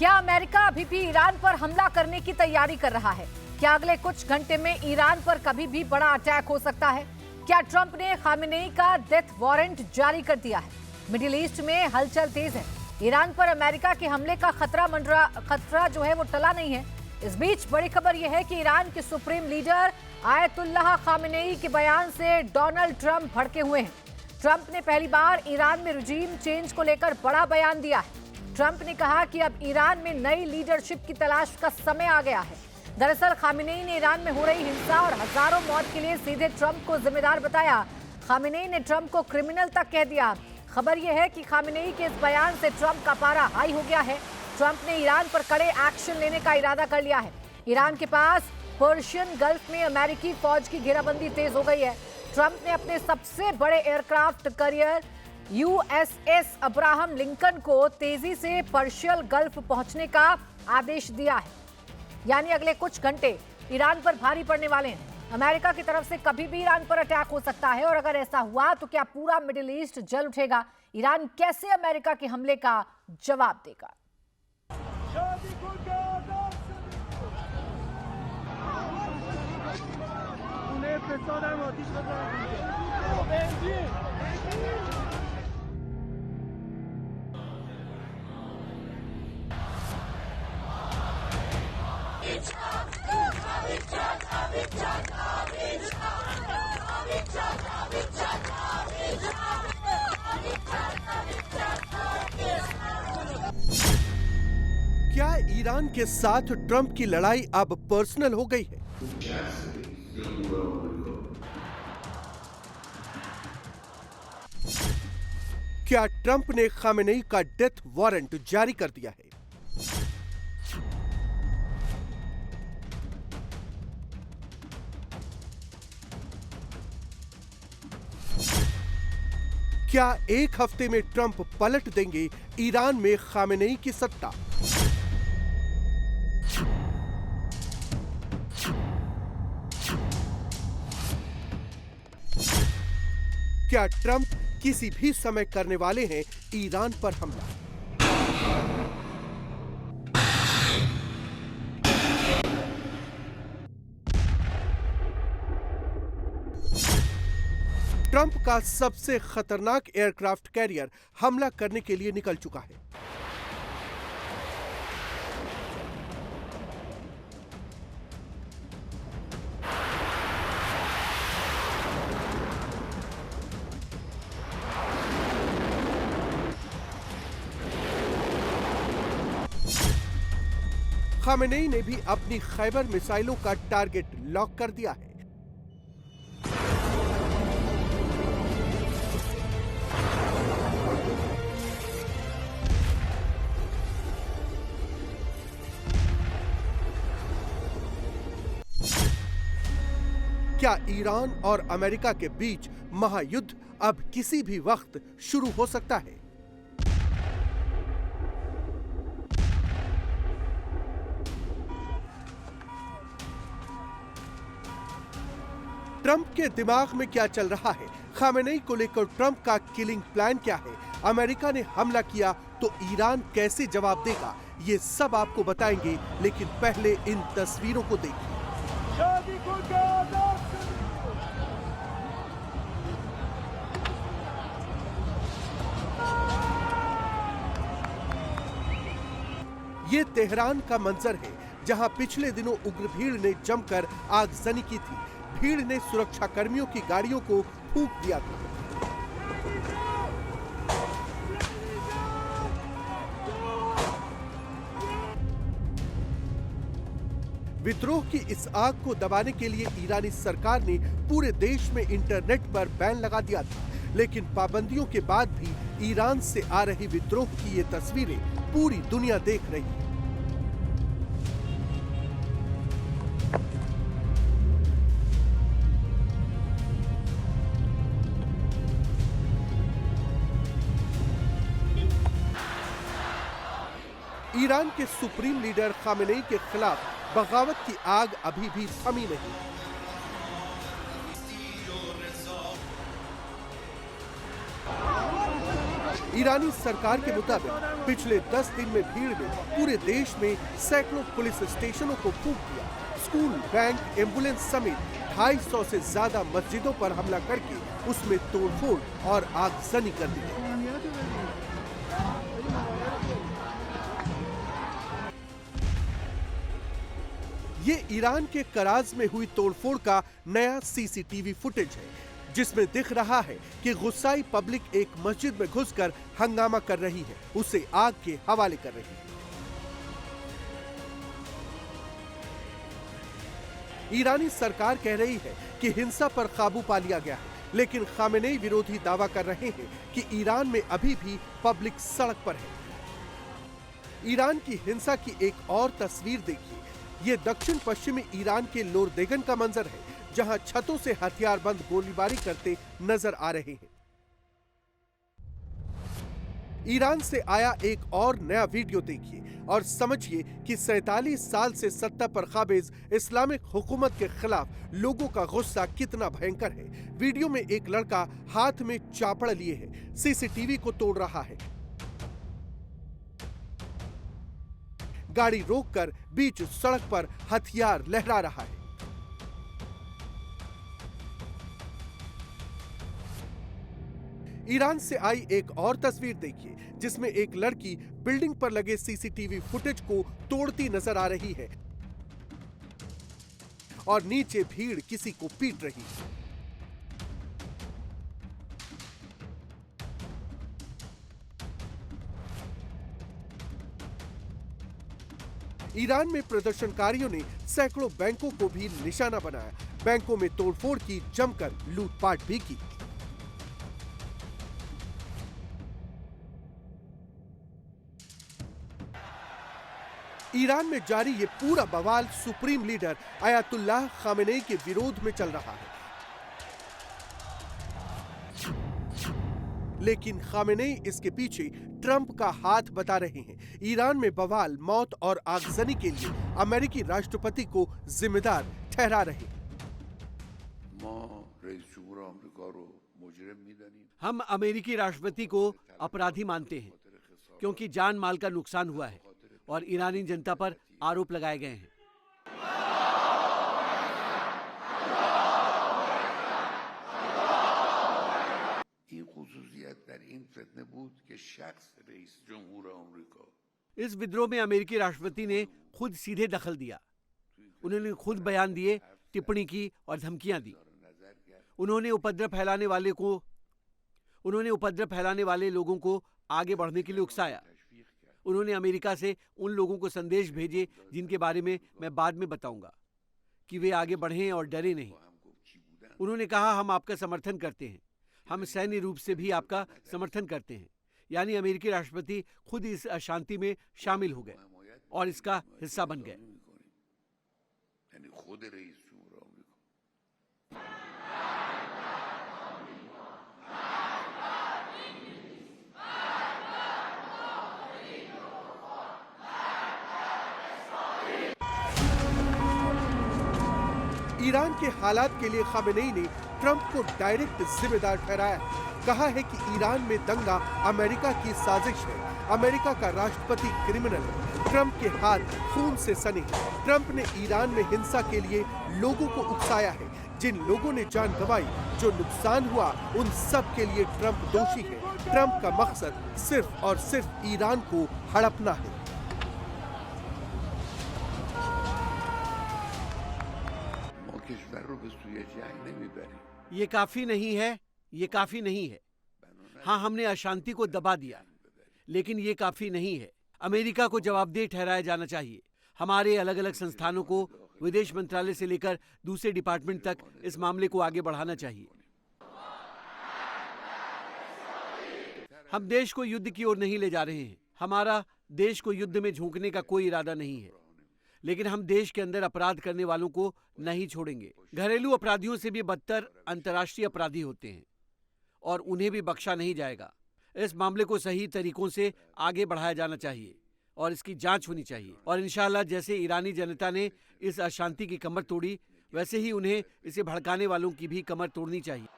क्या अमेरिका अभी भी ईरान पर हमला करने की तैयारी कर रहा है? क्या अगले कुछ घंटे में ईरान पर कभी भी बड़ा अटैक हो सकता है? क्या ट्रंप ने खामेनेई का डेथ वारंट जारी कर दिया है? मिडिल ईस्ट में हलचल तेज है। ईरान पर अमेरिका के हमले का खतरा जो है वो टला नहीं है। इस बीच बड़ी खबर यह है कि ईरान के सुप्रीम लीडर आयतुल्लाह खामेनेई के बयान से डोनाल्ड ट्रंप भड़के हुए हैं। ट्रंप ने पहली बार ईरान में रिजीम चेंज को लेकर बड़ा बयान दिया है। ट्रंप ने कहा कि अब ईरान में नई लीडरशिप की तलाश का समय आ गया है। दरअसल खामेनेई ने ईरान में हो रही हिंसा और हजारों मौत के लिए सीधे ट्रंप को जिम्मेदार बताया। खामेनेई ने ट्रंप को क्रिमिनल तक कह दिया। खबर यह है कि खामेनेई के इस बयान से ट्रंप का पारा हाई हो गया है। ट्रंप ने ईरान पर कड़े एक्शन लेने का इरादा कर लिया है। ईरान के पास पर्शियन गल्फ में अमेरिकी फौज की घेराबंदी तेज हो गई है। ट्रंप ने अपने सबसे बड़े aircraft carrier USS Abraham Lincoln को तेजी से पर्शियन गल्फ पहुंचने का आदेश दिया है। यानी अगले कुछ घंटे ईरान पर भारी पड़ने वाले हैं। अमेरिका की तरफ से कभी भी ईरान पर अटैक हो सकता है और अगर ऐसा हुआ तो क्या पूरा मिडिल ईस्ट जल उठेगा? ईरान कैसे अमेरिका के हमले का जवाब देगा? क्या ईरान के साथ ट्रंप की लड़ाई अब पर्सनल हो गई है? क्या ट्रंप ने खामेनेई का डेथ वारंट जारी कर दिया है? क्या एक हफ्ते में ट्रंप पलट देंगे ईरान में खामेनेई की सत्ता? क्या ट्रंप किसी भी समय करने वाले हैं ईरान पर हमला? ट्रंप का सबसे खतरनाक एयरक्राफ्ट कैरियर हमला करने के लिए निकल चुका है। खामेनेई ने भी अपनी खैबर मिसाइलों का टारगेट लॉक कर दिया है। क्या ईरान और अमेरिका के बीच महायुद्ध अब किसी भी वक्त शुरू हो सकता है? ट्रंप के दिमाग में क्या चल रहा है? खामेनेई को लेकर ट्रंप का किलिंग प्लान क्या है? अमेरिका ने हमला किया तो ईरान कैसे जवाब देगा? ये सब आपको बताएंगे, लेकिन पहले इन तस्वीरों को देखिए। ये तेहरान का मंजर है, जहां पिछले दिनों उग्र भीड़ ने जमकर आगजनी की थी। भीड़ ने सुरक्षा कर्मियों की गाड़ियों को फूंक दिया था। विद्रोह की इस आग को दबाने के लिए ईरानी सरकार ने पूरे देश में इंटरनेट पर बैन लगा दिया था, लेकिन पाबंदियों के बाद भी ईरान से आ रही विद्रोह की ये तस्वीरें पूरी दुनिया देख रही है। ईरान के सुप्रीम लीडर खामेनेई के खिलाफ बगावत की आग अभी भी थमी नहीं। ईरानी सरकार के मुताबिक पिछले 10 दिन में भीड़ ने पूरे देश में सैकड़ों पुलिस स्टेशनों को फूंक दिया। स्कूल, बैंक, एम्बुलेंस समेत 250 से ज्यादा मस्जिदों पर हमला करके उसमें तोड़फोड़ और आगजनी कर दी गई। ये ईरान के कराज में हुई तोड़फोड़ का नया सीसीटीवी फुटेज है, जिसमें दिख रहा है कि गुस्साई पब्लिक एक मस्जिद में घुसकर हंगामा कर रही है, उसे आग के हवाले कर रही है। ईरानी सरकार कह रही है कि हिंसा पर काबू पा लिया गया है, लेकिन खामेनेई विरोधी दावा कर रहे हैं कि ईरान में अभी भी पब्लिक सड़क पर है। ईरान की हिंसा की एक और तस्वीर देखिए। ये दक्षिण पश्चिमी ईरान के लोरदेगन का मंजर है, जहां छतों से हथियारबंद गोलीबारी करते नजर आ रहे हैं। ईरान से आया एक और नया वीडियो देखिए और समझिए कि 47 साल से सत्ता पर काबिज इस्लामिक हुकूमत के खिलाफ लोगों का गुस्सा कितना भयंकर है। वीडियो में एक लड़का हाथ में चापड़ लिए है, सीसीटीवी को तोड़ रहा है। गाड़ी रोककर बीच सड़क पर हथियार लहरा रहा है। ईरान से आई एक और तस्वीर देखिए, जिसमें एक लड़की बिल्डिंग पर लगे सीसीटीवी फुटेज को तोड़ती नजर आ रही है और नीचे भीड़ किसी को पीट रही है। ईरान में प्रदर्शनकारियों ने सैकड़ों बैंकों को भी निशाना बनाया। बैंकों में तोड़फोड़ की, जमकर लूटपाट भी की। ईरान में जारी ये पूरा बवाल सुप्रीम लीडर अयातुल्लाह खामेनेई के विरोध में चल रहा है। लेकिन खामेनेई इसके पीछे ट्रंप का हाथ बता रहे हैं। ईरान में बवाल, मौत और आगजनी के लिए अमेरिकी राष्ट्रपति को जिम्मेदार ठहरा रहे हैं। हम अमेरिकी राष्ट्रपति को अपराधी मानते हैं, क्योंकि जान माल का नुकसान हुआ है और ईरानी जनता पर आरोप लगाए गए हैं। इस विद्रोह में अमेरिकी राष्ट्रपति ने खुद सीधे दखल दिया। उन्होंने खुद बयान दिए, टिप्पणी की और धमकियां दी। उन्होंने उपद्रव फैलाने वाले लोगों को आगे बढ़ने के लिए उकसाया। उन्होंने अमेरिका से उन लोगों को संदेश भेजे जिनके बारे में मैं बाद में बताऊंगा, कि वे आगे बढ़ें और डरे नहीं। उन्होंने कहा, हम आपका समर्थन करते हैं, हम सैन्य रूप से भी आपका समर्थन करते हैं। यानी अमेरिकी राष्ट्रपति खुद इस अशांति में शामिल हो गए और इसका हिस्सा बन गए। ईरान के हालात के लिए खामेनेई ने ट्रंप को डायरेक्ट जिम्मेदार ठहराया है। कहा है कि ईरान में दंगा अमेरिका की साजिश है। अमेरिका का राष्ट्रपति क्रिमिनल है। ट्रंप के हाथ खून से सने हैं। ट्रंप ने ईरान में हिंसा के लिए लोगों को उकसाया है। जिन लोगों ने जान गंवाई, जो नुकसान हुआ, उन सब के लिए ट्रंप दोषी है। ट्रंप का मकसद सिर्फ और सिर्फ ईरान को हड़पना है। ये काफी नहीं है, ये काफी नहीं है। हाँ, हमने अशांति को दबा दिया, लेकिन ये काफी नहीं है। अमेरिका को जवाबदेह ठहराया जाना चाहिए। हमारे अलग अलग संस्थानों को, विदेश मंत्रालय से लेकर दूसरे डिपार्टमेंट तक इस मामले को आगे बढ़ाना चाहिए। हम देश को युद्ध की ओर नहीं ले जा रहे हैं। हमारा देश को युद्ध में झोंकने का कोई इरादा नहीं है, लेकिन हम देश के अंदर अपराध करने वालों को नहीं छोड़ेंगे। घरेलू अपराधियों से भी बदतर अंतर्राष्ट्रीय अपराधी होते हैं और उन्हें भी बख्शा नहीं जाएगा। इस मामले को सही तरीकों से आगे बढ़ाया जाना चाहिए और इसकी जांच होनी चाहिए। और इंशाअल्लाह जैसे ईरानी जनता ने इस अशांति की कमर तोड़ी, वैसे ही उन्हें इसे भड़काने वालों की भी कमर तोड़नी चाहिए।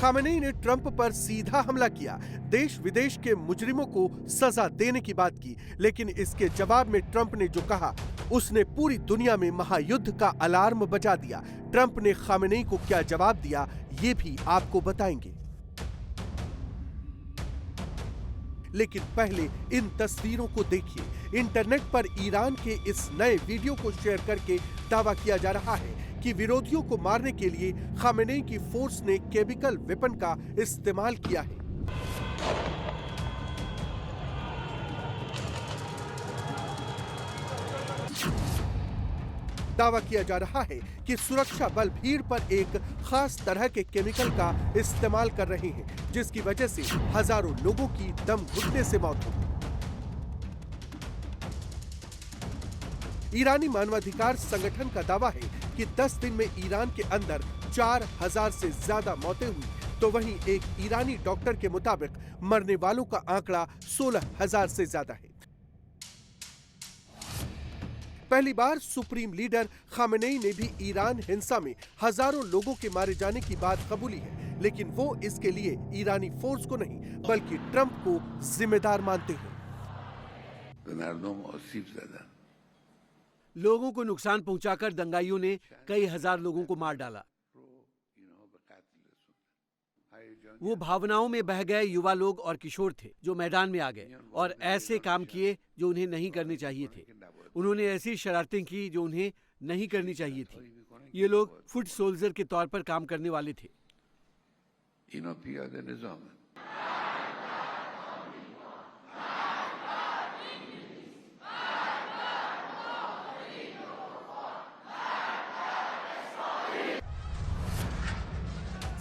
खामेनेई ने ट्रंप पर सीधा हमला किया, देश विदेश के मुजरिमों को सजा देने की बात की, लेकिन इसके जवाब में ट्रंप ने जो कहा उसने पूरी दुनिया में महायुद्ध का अलार्म बजा दिया। ट्रंप ने खामेनेई को क्या जवाब दिया ये भी आपको बताएंगे, लेकिन पहले इन तस्वीरों को देखिए। इंटरनेट पर ईरान के इस नए वीडियो को शेयर करके दावा किया जा रहा है कि विरोधियों को मारने के लिए खामेनेई की फोर्स ने केमिकल वेपन का इस्तेमाल किया है। दावा किया जा रहा है कि सुरक्षा बल भीड़ पर एक खास तरह के केमिकल का इस्तेमाल कर रहे हैं, जिसकी वजह से हजारों लोगों की दम घुटने से मौत हो। ईरानी मानवाधिकार संगठन का दावा है कि 10 दिन में ईरान के अंदर 4000 से ज्यादा मौतें हुई, तो वहीं एक ईरानी डॉक्टर के मुताबिक मरने वालों का आंकड़ा 16000 से ज्यादा है। पहली बार सुप्रीम लीडर खामेनेई ने भी ईरान हिंसा में हजारों लोगं के मारे जाने की बात कबूली है, लेकिन वो इसके लिए ईरानी फोर्स को नहीं बल्कि ट्रंप को जिम्मेदार मानते हैं। लोगों को नुकसान पहुंचाकर दंगाइयों ने कई हजार लोगों को मार डाला। वो भावनाओं में बह गए युवा लोग और किशोर थे जो मैदान में आ गए और ऐसे काम किए जो उन्हें नहीं करने चाहिए थे। उन्होंने ऐसी शरारतें की जो उन्हें नहीं करनी चाहिए थी। ये लोग फुट सोल्जर के तौर पर काम करने वाले थे।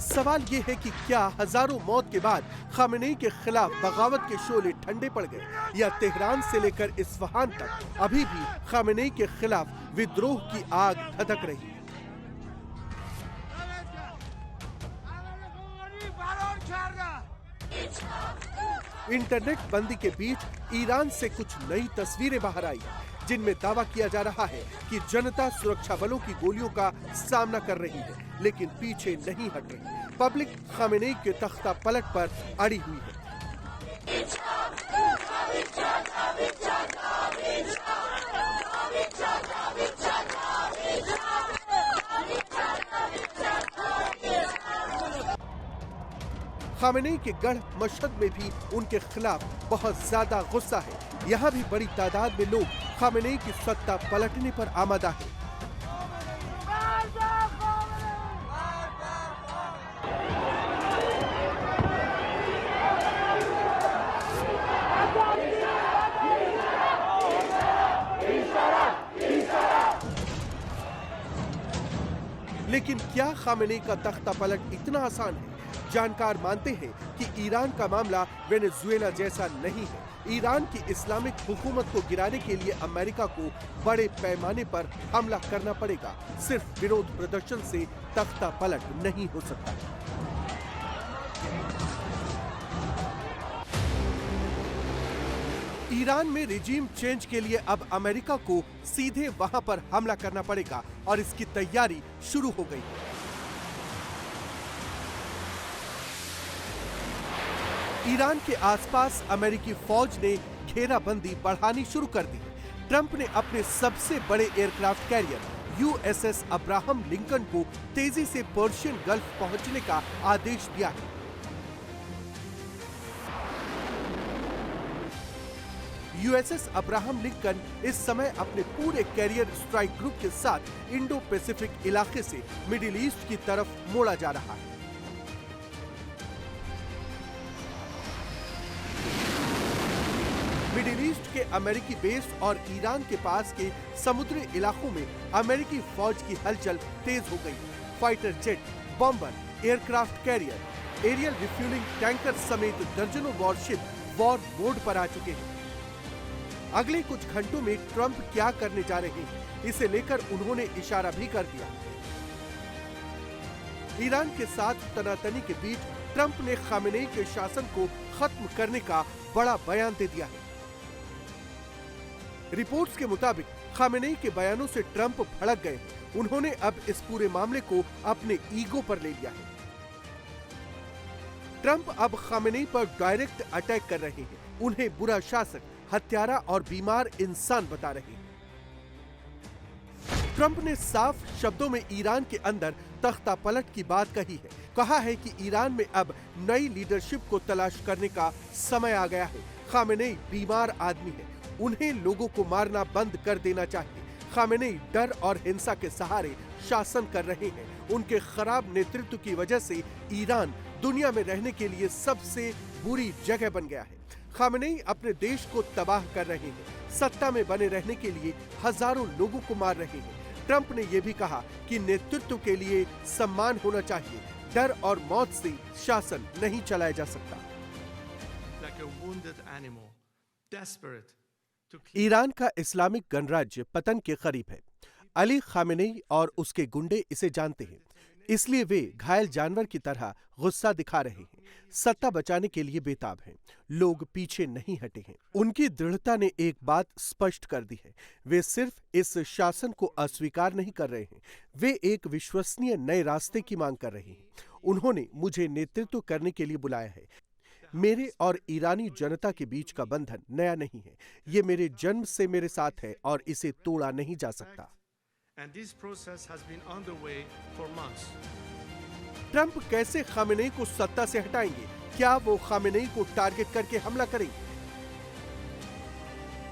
सवाल ये है कि क्या हजारों मौत के बाद खामेनेई के खिलाफ बगावत के शोले ठंडे पड़ गए, या तेहरान से लेकर इस्फहान तक अभी भी खामेनेई के खिलाफ विद्रोह की आग धधक रही है। इंटरनेट बंदी के बीच ईरान से कुछ नई तस्वीरें बाहर आई, जिनमें दावा किया जा रहा है कि जनता सुरक्षा बलों की गोलियों का सामना कर रही है, लेकिन पीछे नहीं हट रही। पब्लिक खामेनेई के तख्ता पलट पर अड़ी हुई है। खामेनेई के गढ़ मशहद में भी उनके खिलाफ बहुत ज्यादा गुस्सा है। यहाँ भी बड़ी तादाद में लोग खामेनेई की सत्ता पलटने पर आमादा है। लेकिन क्या खामेनेई का तख्ता पलट इतना आसान है? जानकार मानते हैं कि ईरान का मामला वेनेजुएला जैसा नहीं है। ईरान की इस्लामिक हुकूमत को गिराने के लिए अमेरिका को बड़े पैमाने पर हमला करना पड़ेगा। सिर्फ विरोध प्रदर्शन से तख्ता पलट नहीं हो सकता। ईरान में रिजीम चेंज के लिए अब अमेरिका को सीधे वहां पर हमला करना पड़ेगा और इसकी तैयारी शुरू हो गई। ईरान के आसपास अमेरिकी फौज ने घेराबंदी बढ़ानी शुरू कर दी। ट्रंप ने अपने सबसे बड़े aircraft carrier USS Abraham Lincoln को तेजी से पर्शियन गल्फ पहुंचने का आदेश दिया है। यूएसएस अब्राहम लिंकन इस समय अपने पूरे कैरियर स्ट्राइक ग्रुप के साथ इंडो पैसिफिक इलाके से मिडिल ईस्ट की तरफ मोड़ा जा रहा है। मिडिल ईस्ट के अमेरिकी बेस और ईरान के पास के समुद्री इलाकों में अमेरिकी फौज की हलचल तेज हो गई। Fighter jet, bomber, aircraft carrier, aerial refuelling tanker समेत दर्जनों वॉरशिप वॉर मोड पर आ चुके हैं। अगले कुछ घंटों में ट्रंप क्या करने जा रहे हैं, इसे लेकर उन्होंने इशारा भी कर दिया। ईरान के साथ तनातनी के बीच ट्रंप ने खामेनेई के शासन को खत्म करने का बड़ा बयान दे दिया है। रिपोर्ट्स के मुताबिक खामेनेई के बयानों से ट्रंप भड़क गए। उन्होंने अब इस पूरे मामले को अपने ईगो पर ले लिया है। ट्रंप अब खामेनेई पर डायरेक्ट अटैक कर रहे हैं, उन्हें बुरा शासक, हत्यारा और बीमार इंसान बता रहे हैं। ट्रंप ने साफ शब्दों में ईरान के अंदर तख्ता पलट की बात कही है। कहा है कि ईरान में अब नई लीडरशिप को तलाश करने का समय आ गया है। खामेनेई बीमार आदमी है, उन्हें लोगों को मारना बंद कर देना चाहिए। खामेनेई डर और हिंसा के सहारे शासन कर रहे हैं। उनके खराब नेतृत्व की वजह से ईरान दुनिया में रहने के लिए सबसे बुरी जगह बन गया है। खामेनेई अपने देश को तबाह कर रहे हैं, सत्ता में बने रहने के लिए हजारों लोगों को मार रहे हैं। ट्रंप ने यह भी कहा कि नेतृत्व के लिए सम्मान होना चाहिए, डर और मौत से शासन नहीं चलाया जा सकता। ईरान का इस्लामिक गणराज्य पतन के करीब है। अली खामेनेई और उसके गुंडे इसे जानते हैं, इसलिए वे घायल जानवर की तरह गुस्सा दिखा रहे हैं, सत्ता बचाने के लिए बेताब हैं। लोग पीछे नहीं हटे हैं। उनकी दृढ़ता ने एक बात स्पष्ट कर दी है, वे सिर्फ इस शासन को अस्वीकार नहीं कर रहे हैं, वे एक विश्वसनीय नए रास्ते की मांग कर रहे हैं। उन्होंने मुझे नेतृत्व करने के लिए बुलाया है। मेरे और ईरानी जनता के बीच का बंधन नया नहीं है, ये मेरे जन्म से मेरे साथ है और इसे तोड़ा नहीं जा सकता। ट्रंप कैसे खामेनेई को सत्ता से हटाएंगे? क्या वो खामेनेई को टारगेट करके हमला करेंगे?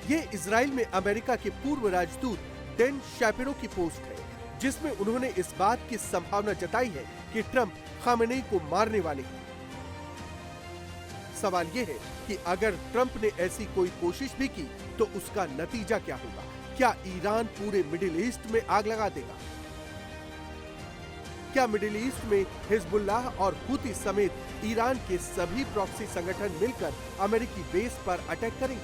ये इजराइल में अमेरिका के पूर्व राजदूत डेन शैपिरो की पोस्ट है, जिसमें उन्होंने इस बात की संभावना जताई है कि ट्रंप खामेनेई को मारने वाले हैं। सवाल यह है कि अगर ट्रंप ने ऐसी कोई कोशिश भी की तो उसका नतीजा क्या होगा? क्या ईरान पूरे मिडिल ईस्ट में आग लगा देगा? क्या मिडिल ईस्ट में हिजबुल्लाह और हुती समेत ईरान के सभी प्रॉक्सी संगठन मिलकर अमेरिकी बेस पर अटैक करेंगे?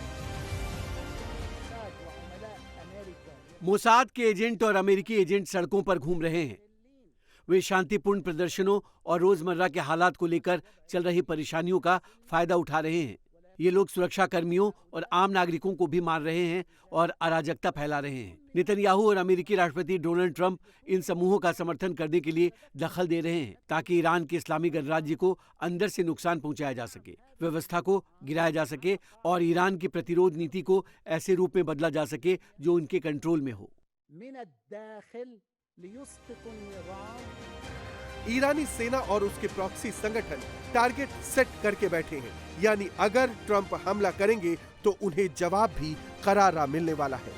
मोसाद के एजेंट और अमेरिकी एजेंट सड़कों पर घूम रहे हैं। वे शांतिपूर्ण प्रदर्शनों और रोजमर्रा के हालात को लेकर चल रही परेशानियों का फायदा उठा रहे हैं। ये लोग सुरक्षा कर्मियों और आम नागरिकों को भी मार रहे हैं और अराजकता फैला रहे हैं। नेतन्याहू और अमेरिकी राष्ट्रपति डोनाल्ड ट्रंप इन समूहों का समर्थन करने के लिए दखल दे रहे हैं ताकि ईरान के इस्लामी गणराज्य को अंदर से नुकसान पहुंचाया जा सके, व्यवस्था को गिराया जा सके और ईरान की प्रतिरोध नीति को ऐसे रूप में बदला जा सके जो उनके कंट्रोल में हो। ईरानी सेना और उसके प्रॉक्सी संगठन टारगेट सेट करके बैठे हैं, यानी अगर ट्रंप हमला करेंगे तो उन्हें जवाब भी करारा मिलने वाला है।